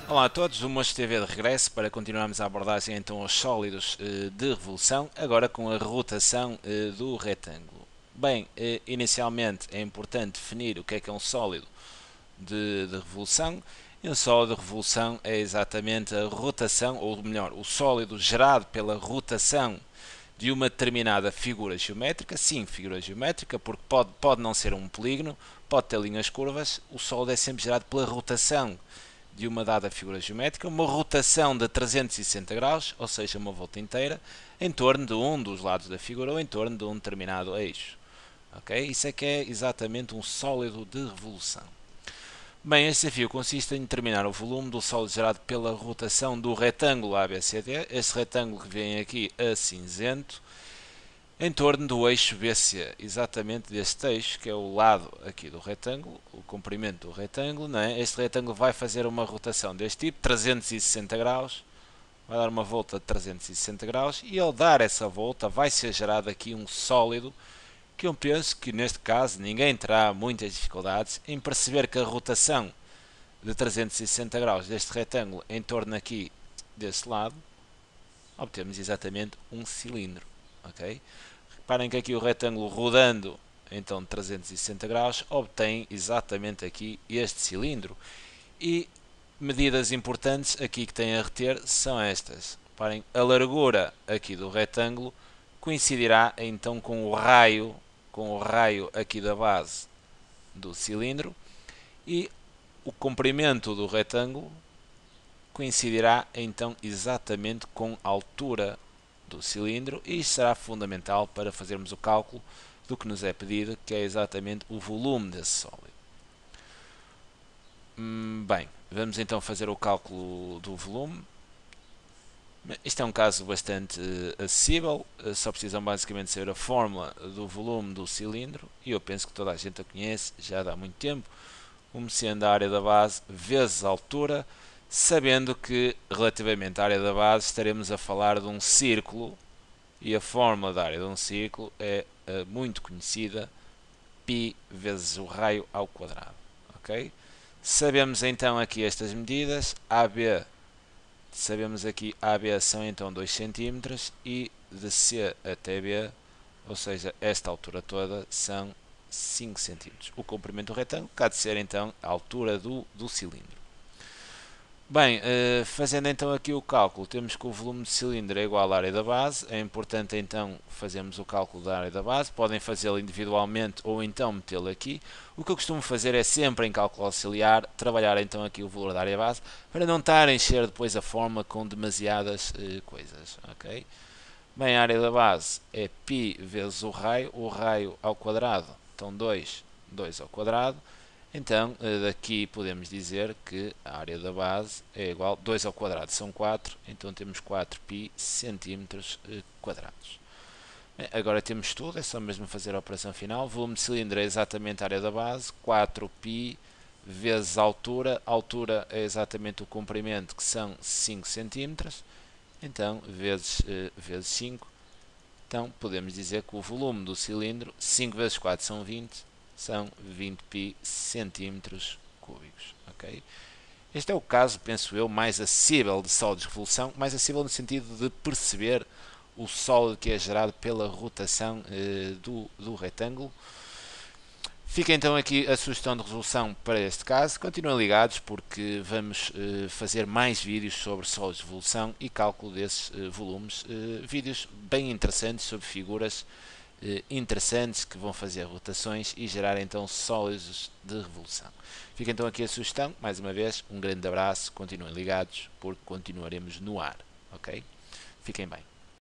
Olá a todos, o Mocho TV de regresso para continuarmos a abordagem então aos sólidos de revolução, agora com a rotação do retângulo. Bem, inicialmente é importante definir o que é um sólido de revolução. E um sólido de revolução é exatamente a rotação, ou melhor, o sólido gerado pela rotação de uma determinada figura geométrica. Sim, figura geométrica, porque pode não ser um polígono, pode ter linhas curvas. O sólido é sempre gerado pela rotação de uma dada figura geométrica, uma rotação de 360 graus, ou seja, uma volta inteira, em torno de um dos lados da figura ou em torno de um determinado eixo. Okay? Isso é que é exatamente um sólido de revolução. Bem, este desafio consiste em determinar o volume do sólido gerado pela rotação do retângulo ABCD, este retângulo que vem aqui a cinzento, em torno do eixo BC, exatamente deste eixo, que é o lado aqui do retângulo, o comprimento do retângulo. Não é? Este retângulo vai fazer uma rotação deste tipo, 360 graus, vai dar uma volta de 360 graus, e ao dar essa volta vai ser gerado aqui um sólido, que eu penso que neste caso ninguém terá muitas dificuldades em perceber que a rotação de 360 graus deste retângulo em torno aqui desse lado, obtemos exatamente um cilindro. Ok? Reparem que aqui o retângulo rodando então 360 graus obtém exatamente aqui este cilindro. E medidas importantes aqui que têm a reter são estas. Reparem, a largura aqui do retângulo coincidirá então com o raio aqui da base do cilindro, e o comprimento do retângulo coincidirá então exatamente com a altura do cilindro, e isto será fundamental para fazermos o cálculo do que nos é pedido, que é exatamente o volume desse sólido. Bem, vamos então fazer o cálculo do volume. Isto é um caso bastante acessível, só precisam basicamente saber a fórmula do volume do cilindro, e eu penso que toda a gente a conhece já há muito tempo, como sendo a área da base vezes a altura, sabendo que relativamente à área da base estaremos a falar de um círculo, e a fórmula da área de um círculo é muito conhecida, π vezes o raio ao quadrado. Okay? Sabemos então aqui estas medidas, AB, sabemos aqui AB são então 2 cm, e de C até B, ou seja, esta altura toda, são 5 cm. O comprimento do retângulo cá de ser então a altura do cilindro. Bem, fazendo então aqui o cálculo, temos que o volume de cilindro é igual à área da base. É importante então fazermos o cálculo da área da base. Podem fazê-lo individualmente ou então metê-lo aqui. O que eu costumo fazer é sempre em cálculo auxiliar, trabalhar então aqui o valor da área base, para não estar a encher depois a fórmula com demasiadas coisas. Okay? Bem, a área da base é π vezes o raio ao quadrado, então 2 ao quadrado. Então, daqui podemos dizer que a área da base é igual a 2 ao quadrado, são 4, então temos 4π centímetros quadrados. Bem, agora temos tudo, é só mesmo fazer a operação final. O volume de cilindro é exatamente a área da base, 4π vezes a altura é exatamente o comprimento, que são 5 centímetros, então vezes 5. Então podemos dizer que o volume do cilindro, 5 vezes 4 são 20, são 20π centímetros cúbicos. Okay? Este é o caso, penso eu, mais acessível de sólidos de revolução, mais acessível no sentido de perceber o sólido que é gerado pela rotação do retângulo. Fica então aqui a sugestão de resolução para este caso. Continuem ligados, porque vamos fazer mais vídeos sobre sólidos de revolução e cálculo desses volumes. Vídeos bem interessantes sobre figuras interessantes que vão fazer rotações e gerar então sólidos de revolução. Fica então aqui a sugestão. Mais uma vez, um grande abraço. Continuem ligados, porque continuaremos no ar. Ok? Fiquem bem.